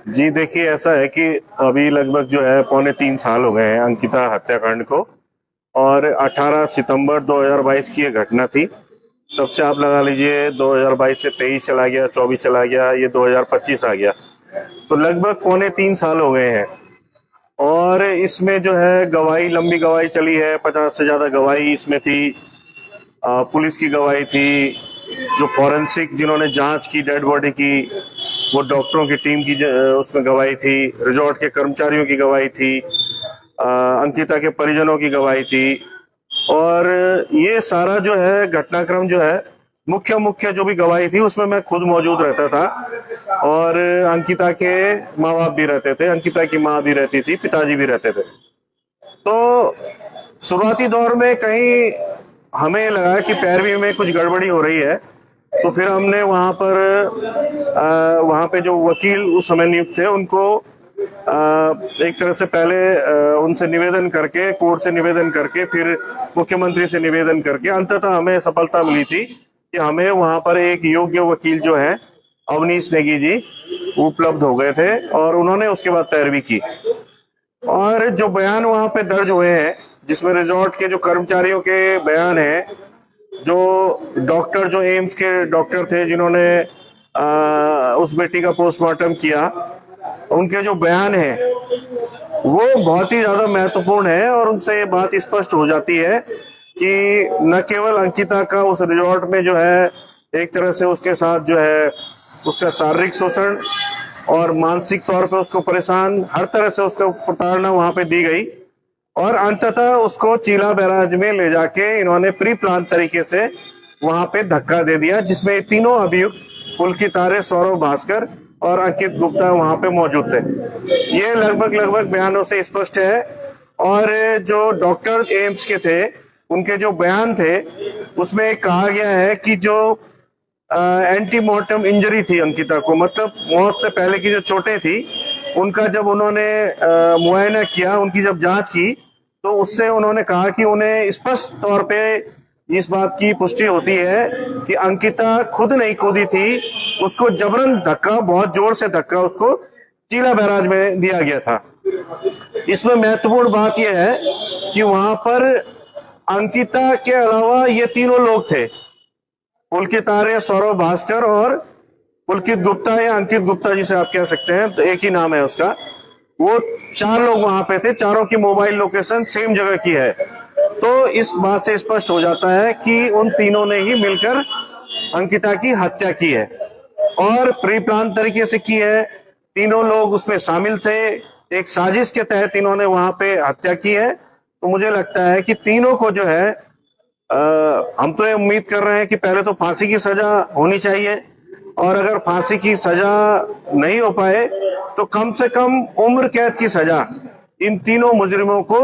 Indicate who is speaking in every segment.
Speaker 1: जी देखिए, ऐसा है कि अभी लगभग जो है 3.25 साल हो गए हैं अंकिता हत्याकांड को। और 18 सितंबर 2022 की ये घटना थी। तब से आप लगा लीजिए 2022 से 23 चला गया, 24 चला गया, ये 2025 आ गया। तो लगभग 3.25 साल हो गए हैं। और इसमें जो है गवाही, लंबी गवाही चली है, 50 से ज्यादा गवाही इसमें थी। पुलिस की गवाही थी, जो फॉरेंसिक जिन्होंने जांच की डेड बॉडी की, वो डॉक्टरों की टीम की उसमें गवाही थी, रिजॉर्ट के कर्मचारियों की गवाही थी, अंकिता के परिजनों की गवाही थी। और ये सारा जो है घटनाक्रम जो है, मुख्य मुख्य जो भी गवाही थी उसमें मैं खुद मौजूद रहता था। और अंकिता के माँ बाप भी रहते थे, अंकिता की माँ भी रहती थी, पिताजी भी रहते थे। तो शुरुआती दौर में कहीं हमें लगा कि पैरवी में कुछ गड़बड़ी हो रही है। तो फिर हमने वहां पे जो वकील उस समय नियुक्त थे उनको एक तरह से पहले उनसे निवेदन करके, कोर्ट से निवेदन करके, फिर मुख्यमंत्री से निवेदन करके अंततः हमें सफलता मिली थी कि हमें वहां पर एक योग्य वकील जो है अवनीश नेगी जी उपलब्ध हो गए थे, और उन्होंने उसके बाद पैरवी की। और जो बयान वहां पे दर्ज हुए हैं, जिसमें रिजॉर्ट के जो कर्मचारियों के बयान हैं, जो डॉक्टर, जो एम्स के डॉक्टर थे जिन्होंने उस बेटी का पोस्टमार्टम किया, उनके जो बयान है वो बहुत ही ज्यादा महत्वपूर्ण है। और उनसे ये बात स्पष्ट हो जाती है कि न केवल अंकिता का उस रिजॉर्ट में जो है एक तरह से उसके साथ जो है उसका शारीरिक शोषण और मानसिक तौर पे उसको परेशान, हर तरह से उसको प्रताड़ना वहां पे दी गई। और अंततः उसको चीला बैराज में ले जाके इन्होंने प्री प्लान तरीके से वहां पे धक्का दे दिया, जिसमें तीनों अभियुक्त पुलकित आर्य, सौरभ भास्कर और अंकित गुप्ता वहां पे मौजूद थे। ये लगभग लगभग बयानों से स्पष्ट है। और जो डॉक्टर एम्स के थे, उनके जो बयान थे उसमें कहा गया है कि जो एंटीमोर्टम इंजरी थी अंकिता को, मतलब मौत से पहले की जो चोटें थी, उनका जब उन्होंने मुआयना किया, उनकी जब जांच की, तो उससे उन्होंने कहा कि उन्हें स्पष्ट तौर पे इस बात की पुष्टि होती है कि अंकिता खुद नहीं कूदी थी, उसको जबरन धक्का, बहुत जोर से धक्का उसको चीला बैराज में दिया गया था। इसमें महत्वपूर्ण बात यह है कि वहां पर अंकिता के अलावा ये तीनों लोग थे, पुलकित आर्य, सौरभ भास्कर और पुलकित गुप्ता या अंकित गुप्ता जिसे आप कह सकते हैं, तो एक ही नाम है उसका। वो 4 लोग वहां पे थे, चारों की मोबाइल लोकेशन सेम जगह की है। तो इस बात से स्पष्ट हो जाता है कि उन तीनों ने ही मिलकर अंकिता की हत्या की है, और प्री प्लान तरीके से की है। तीनों लोग उसमें शामिल थे, एक साजिश के तहत इन्होंने वहां पे हत्या की है। तो मुझे लगता है कि तीनों को जो है हम तो ये उम्मीद कर रहे हैं कि पहले तो फांसी की सजा होनी चाहिए, और अगर फांसी की सजा नहीं हो पाए तो कम से कम उम्र कैद की सजा इन तीनों मुजरिमों को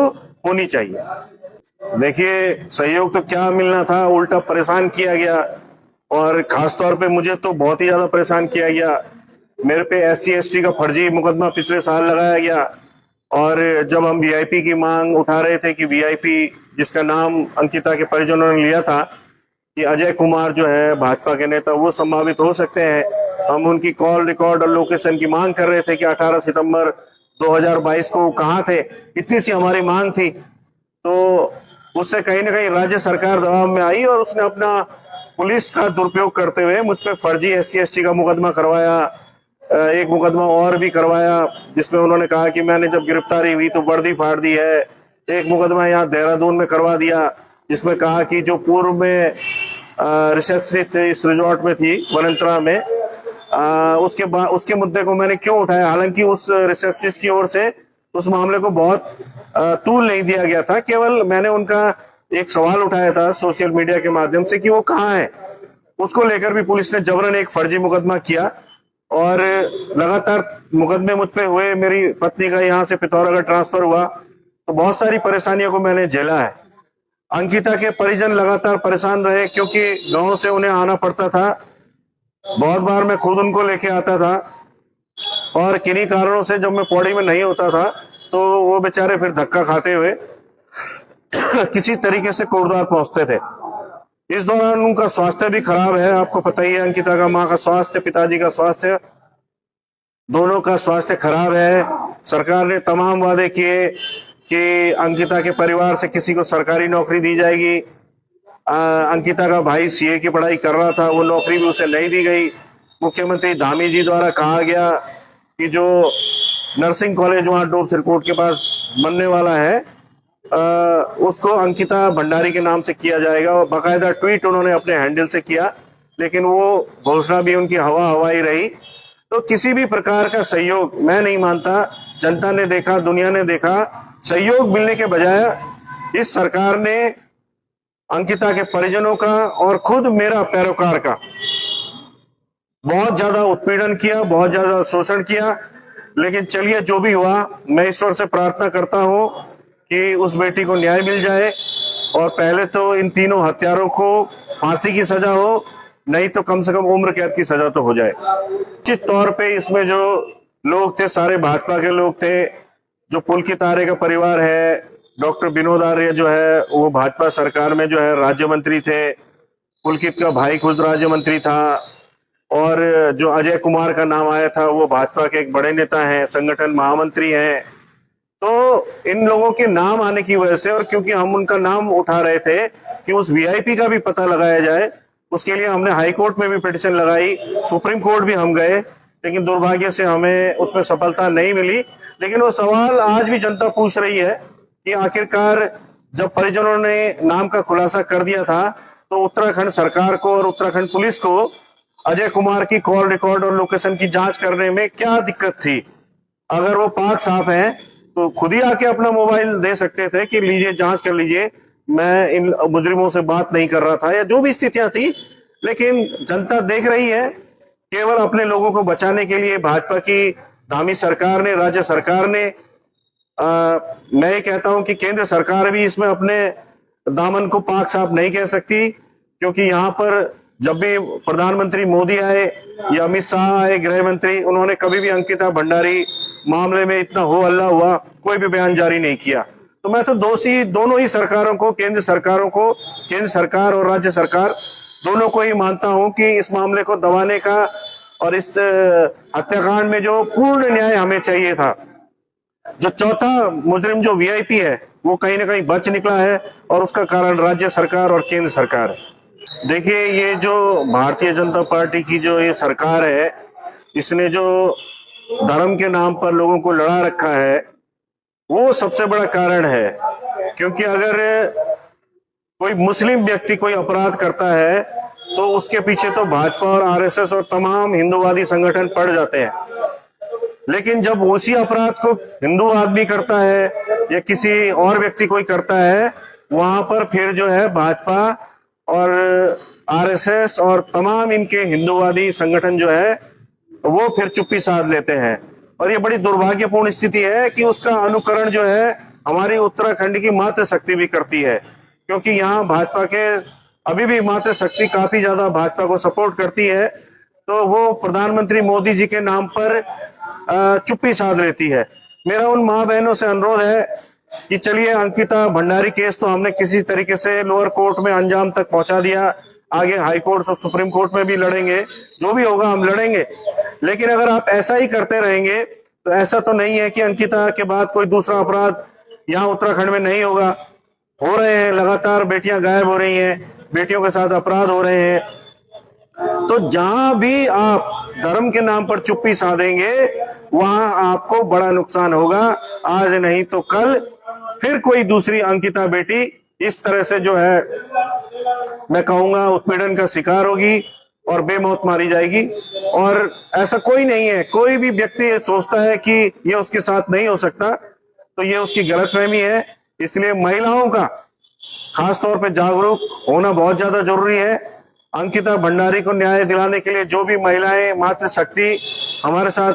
Speaker 1: होनी चाहिए। देखिए, सहयोग तो क्या मिलना था, उल्टा परेशान किया गया। और खासतौर पे मुझे तो बहुत ही ज्यादा परेशान किया गया। मेरे पे SC/ST का फर्जी मुकदमा पिछले साल लगाया गया। और जब हम VIP की मांग उठा रहे थे कि VIP जिसका नाम अंकिता के परिजनों ने लिया था कि अजय कुमार जो है भाजपा के नेता, वो संभावित हो सकते हैं, हम उनकी कॉल रिकॉर्ड और लोकेशन की मांग कर रहे थे कि 18 सितंबर 2022 को कहाँ थे, इतनी सी हमारी मांग थी। तो उससे कहीं ना कहीं राज्य सरकार दबाव में आई और उसने अपना पुलिस का दुरुपयोग करते हुए मुझ पे फर्जी SC/ST का मुकदमा करवाया, एक मुकदमा और भी करवाया, जिसमें उन्होंने कहा कि मैंने जब गिरफ्तारी हुई तो वर्दी फाड़ दी है। एक मुकदमा यहाँ देहरादून में करवा दिया, जिसमें कहा कि जो पूर्व में रिसेप्शनिस्ट इस रिजॉर्ट में थी वनंतरा में, उसके मुद्दे को मैंने क्यों उठाया, हालांकि उस रिसेप्शनिस्ट की ओर से उस मामले को बहुत तूल नहीं दिया गया था। केवल मैंने उनका एक सवाल उठाया था सोशल मीडिया के माध्यम से कि वो कहाँ है। उसको लेकर भी पुलिस ने जबरन एक फर्जी मुकदमा किया, और लगातार मुकदमे मुझ पे हुए। मेरी पत्नी का यहाँ से पिथौरागढ़ ट्रांसफर हुआ, तो बहुत सारी परेशानियों को मैंने झेला है। अंकिता के परिजन लगातार परेशान रहे, क्योंकि गांव से उन्हें आना पड़ता था। बहुत बार मैं खुद उनको लेके आता था, और किन्हीं कारणों से जब मैं पौड़ी में नहीं होता था तो वो बेचारे फिर धक्का खाते हुए किसी तरीके से कोटद्वार पहुंचते थे। इस दौरान उनका स्वास्थ्य भी खराब है, आपको पता ही है अंकिता का माँ का स्वास्थ्य, पिताजी का स्वास्थ्य दोनों का स्वास्थ्य खराब है। सरकार ने तमाम वादे किए कि अंकिता के परिवार से किसी को सरकारी नौकरी दी जाएगी। अंकिता का भाई सीए की पढ़ाई कर रहा था, वो नौकरी भी उसे नहीं दी गई। मुख्यमंत्री धामी जी द्वारा कहा गया कि जो नर्सिंग कॉलेज वहां डोब सिरकोट के पास बनने वाला है उसको अंकिता भंडारी के नाम से किया जाएगा, और बाकायदा ट्वीट उन्होंने अपने हैंडल से किया, लेकिन वो घोषणा भी उनकी हवा हवाई रही। तो किसी भी प्रकार का सहयोग मैं नहीं मानता, जनता ने देखा, दुनिया ने देखा, सहयोग मिलने के बजाय इस सरकार ने अंकिता के परिजनों का और खुद मेरा पैरोकार का बहुत ज्यादा उत्पीड़न किया, बहुत ज्यादा शोषण किया। लेकिन चलिए, जो भी हुआ, मैं ईश्वर से प्रार्थना करता हूं कि उस बेटी को न्याय मिल जाए, और पहले तो इन तीनों हत्यारों को फांसी की सजा हो, नहीं तो कम से कम उम्र कैद की सजा तो हो जाए। निश्चित तौर पे इसमें जो लोग थे सारे भाजपा के लोग थे। जो पुलकित आर्य का परिवार है, डॉक्टर विनोद आर्य जो है वो भाजपा सरकार में जो है राज्य मंत्री थे, पुलकित का भाई खुद राज्य मंत्री था, और जो अजय कुमार का नाम आया था वो भाजपा के एक बड़े नेता हैं, संगठन महामंत्री हैं। तो इन लोगों के नाम आने की वजह से, और क्योंकि हम उनका नाम उठा रहे थे कि उस वीआईपी का भी पता लगाया जाए, उसके लिए हमने हाई कोर्ट में भी पिटीशन लगाई, सुप्रीम कोर्ट भी हम गए, लेकिन दुर्भाग्य से हमें उसमें सफलता नहीं मिली। लेकिन वो सवाल आज भी जनता पूछ रही है कि आखिरकार जब परिजनों ने नाम का खुलासा कर दिया था तो उत्तराखंड सरकार को और उत्तराखंड पुलिस को अजय कुमार की कॉल रिकॉर्ड और लोकेशन की जांच करने में क्या दिक्कत थी? अगर वो पाक साफ हैं तो खुद ही आके अपना मोबाइल दे सकते थे कि लीजिए जांच कर लीजिए, मैं इन मुजरिमों से बात नहीं कर रहा था, या जो भी स्थितियां थी। लेकिन जनता देख रही है, केवल अपने लोगों को बचाने के लिए भाजपा की धामी सरकार ने, राज्य सरकार ने, मैं कहता हूं कि केंद्र सरकार भी इसमें अपने दामन को पाक साफ नहीं कह सकती, क्योंकि यहाँ पर जब भी प्रधानमंत्री मोदी आए या अमित शाह आए गृह मंत्री, उन्होंने कभी भी अंकिता भंडारी मामले में इतना हो हल्ला हुआ कोई भी बयान जारी नहीं किया। तो मैं तो दोनों ही सरकारों को, केंद्र सरकार और राज्य सरकार दोनों को ही मानता हूं कि इस मामले को दबाने का और इस हत्याकांड में जो पूर्ण न्याय हमें चाहिए था। जो चौथा मुजरिम जो वीआईपी है वो कहीं ना कहीं बच निकला है, और उसका कारण राज्य सरकार और केंद्र सरकार है। देखिए, ये जो भारतीय जनता पार्टी की जो ये सरकार है, इसने जो धर्म के नाम पर लोगों को लड़ा रखा है वो सबसे बड़ा कारण है। क्योंकि अगर कोई मुस्लिम व्यक्ति कोई अपराध करता है तो उसके पीछे तो भाजपा और आरएसएस और तमाम हिंदूवादी संगठन पड़ जाते हैं। लेकिन जब उसी अपराध को हिंदू आदमी करता है या किसी और व्यक्ति कोई करता है, वहां पर फिर जो है भाजपा और आरएसएस और तमाम इनके हिंदूवादी संगठन जो है वो फिर चुप्पी साध लेते हैं। और ये बड़ी दुर्भाग्यपूर्ण स्थिति है कि उसका अनुकरण जो है हमारी उत्तराखंड की मातृशक्ति भी करती है, क्योंकि यहाँ भाजपा के अभी भी मातृशक्ति काफी ज्यादा भाजपा को सपोर्ट करती है। तो वो प्रधानमंत्री मोदी जी के नाम पर चुप्पी साध लेती है। मेरा उन माँ बहनों से अनुरोध है कि चलिए, अंकिता भंडारी केस तो हमने किसी तरीके से लोअर कोर्ट में अंजाम तक पहुंचा दिया, आगे हाई कोर्ट और सुप्रीम कोर्ट में भी लड़ेंगे, जो भी होगा हम लड़ेंगे। लेकिन अगर आप ऐसा ही करते रहेंगे तो ऐसा तो नहीं है कि अंकिता के बाद कोई दूसरा अपराध यहाँ उत्तराखंड में नहीं होगा। हो रहे हैं, लगातार बेटियां गायब हो रही हैं, बेटियों के साथ अपराध हो रहे हैं। तो जहां भी आप धर्म के नाम पर चुप्पी साधेंगे वहां आपको बड़ा नुकसान होगा। आज नहीं तो कल फिर कोई दूसरी अंकिता बेटी इस तरह से जो है, मैं कहूंगा, उत्पीड़न का शिकार होगी और बेमौत मारी जाएगी। और ऐसा कोई नहीं है, कोई भी व्यक्ति ये सोचता है कि ये उसके साथ नहीं हो सकता, तो ये उसकी गलतफहमी है। इसलिए महिलाओं का खास तौर पे जागरूक होना बहुत ज्यादा जरूरी है। अंकिता भंडारी को न्याय दिलाने के लिए जो भी महिलाएं मातृशक्ति हमारे साथ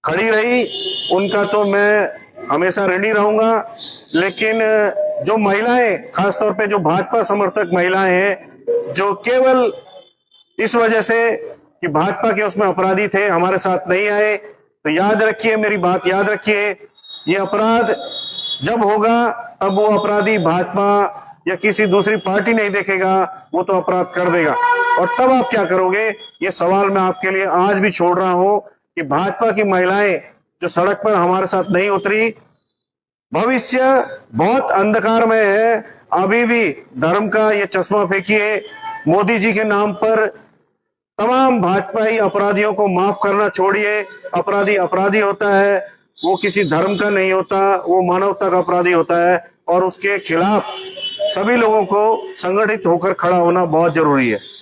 Speaker 1: खड़ी रही, उनका तो मैं हमेशा ऋणी रहूंगा। लेकिन जो महिलाएं, खासतौर पे जो भाजपा समर्थक महिलाएं हैं, जो केवल इस वजह से कि भाजपा के उसमें अपराधी थे हमारे साथ नहीं आए, तो याद रखिए, मेरी बात याद रखिए, ये अपराध जब होगा तब वो अपराधी भाजपा या किसी दूसरी पार्टी नहीं देखेगा, वो तो अपराध कर देगा। और तब आप क्या करोगे, ये सवाल मैं आपके लिए आज भी छोड़ रहा हूं कि भाजपा की महिलाएं जो सड़क पर हमारे साथ नहीं उतरी, भविष्य बहुत अंधकारमय है। अभी भी धर्म का ये चश्मा फेंकिए, मोदी जी के नाम पर तमाम भाजपाई अपराधियों को माफ करना छोड़िए। अपराधी अपराधी होता है, वो किसी धर्म का नहीं होता, वो मानवता का अपराधी होता है और उसके खिलाफ सभी लोगों को संगठित होकर खड़ा होना बहुत जरूरी है।